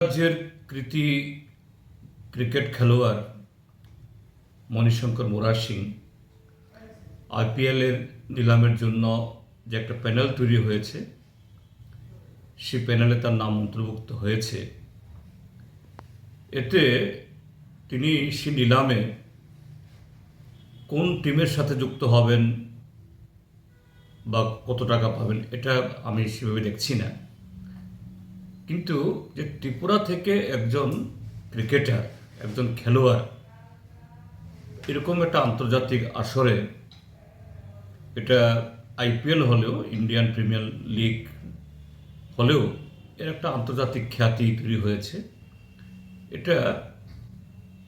রাজ্যের কৃতি ক্রিকেট খেলোয়াড় মণিশঙ্কর মুরার সিং আইপিএলের নিলামের জন্য যে একটা প্যানেল তৈরি হয়েছে, সেই প্যানেলে তার নাম অন্তর্ভুক্ত হয়েছে। এতে তিনি সে নিলামে কোন টিমের সাথে যুক্ত হবেন বা কত টাকা পাবেন এটা আমি সেভাবে দেখছি না, কিন্তু যে ত্রিপুরা থেকে একজন ক্রিকেটার, একজন খেলোয়াড় এরকম একটা আন্তর্জাতিক আসরে, এটা আইপিএল হলেও, ইন্ডিয়ান প্রিমিয়ার লিগ হলেও এর একটা আন্তর্জাতিক খ্যাতি তৈরি হয়েছে। এটা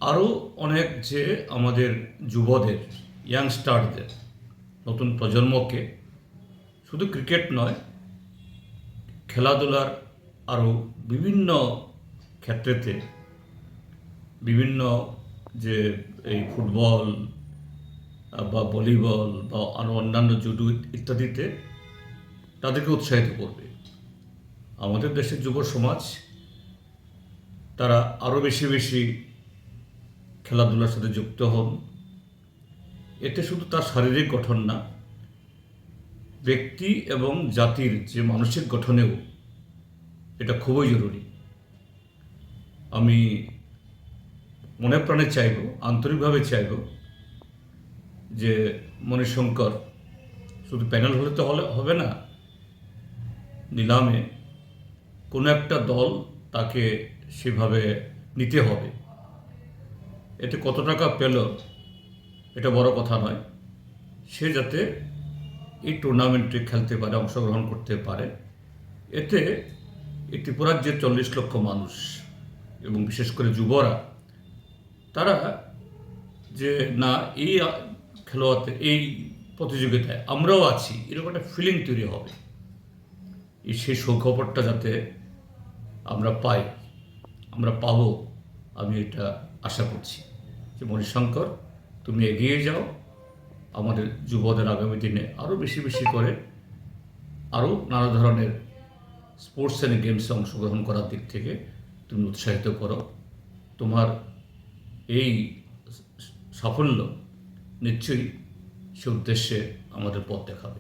আরও অনেক যে আমাদের যুবদের, ইয়াংস্টারদের, নতুন প্রজন্মকে শুধু ক্রিকেট নয়, খেলাধুলার আরও বিভিন্ন ক্ষেত্রেতে, বিভিন্ন যে এই ফুটবল বা ভলিবল বা আরও অন্যান্য জুডো ইত্যাদিতে তাদেরকে উৎসাহিত করবে। আমাদের দেশের যুব সমাজ তারা আরও বেশি বেশি খেলাধুলার সাথে যুক্ত হন। এতে শুধু তার শারীরিক গঠন না, ব্যক্তি এবং জাতির যে মানসিক গঠনেও এটা খুবই জরুরি। আমি মনে প্রাণে চাইব, আন্তরিকভাবে চাইব যে মণিশঙ্কর শুধু প্যানেল হলে তো হবে না, নিলামে কোনো একটা দল তাকে সেভাবে নিতে হবে। এতে কত টাকা পেল এটা বড় কথা নয়, সে যাতে এই টুর্নামেন্টে খেলতে পারে, অংশগ্রহণ করতে পারে। এতে এই ত্রিপুরার যে 40 লক্ষ মানুষ এবং বিশেষ করে যুবরা, তারা যে না এই খেলোয়াড়তে, এই প্রতিযোগিতায় আমরাও আছি, এরকম একটা ফিলিং তৈরি হবে। সেই সুখবরটা যাতে আমরা পাই, আমরা পাবো, আমি এটা আশা করছি যে মণিশঙ্কর, তুমি এগিয়ে যাও, আমাদের যুবদের আগামী দিনে আরও বেশি বেশি করে আরও নানা ধরনের স্পোর্টস অ্যান্ড গেমসে অংশগ্রহণ করার দিক থেকে তুমি উৎসাহিত করো। তোমার এই সাফল্য নিশ্চয়ই সে উদ্দেশ্যে আমাদের পথ দেখাবে।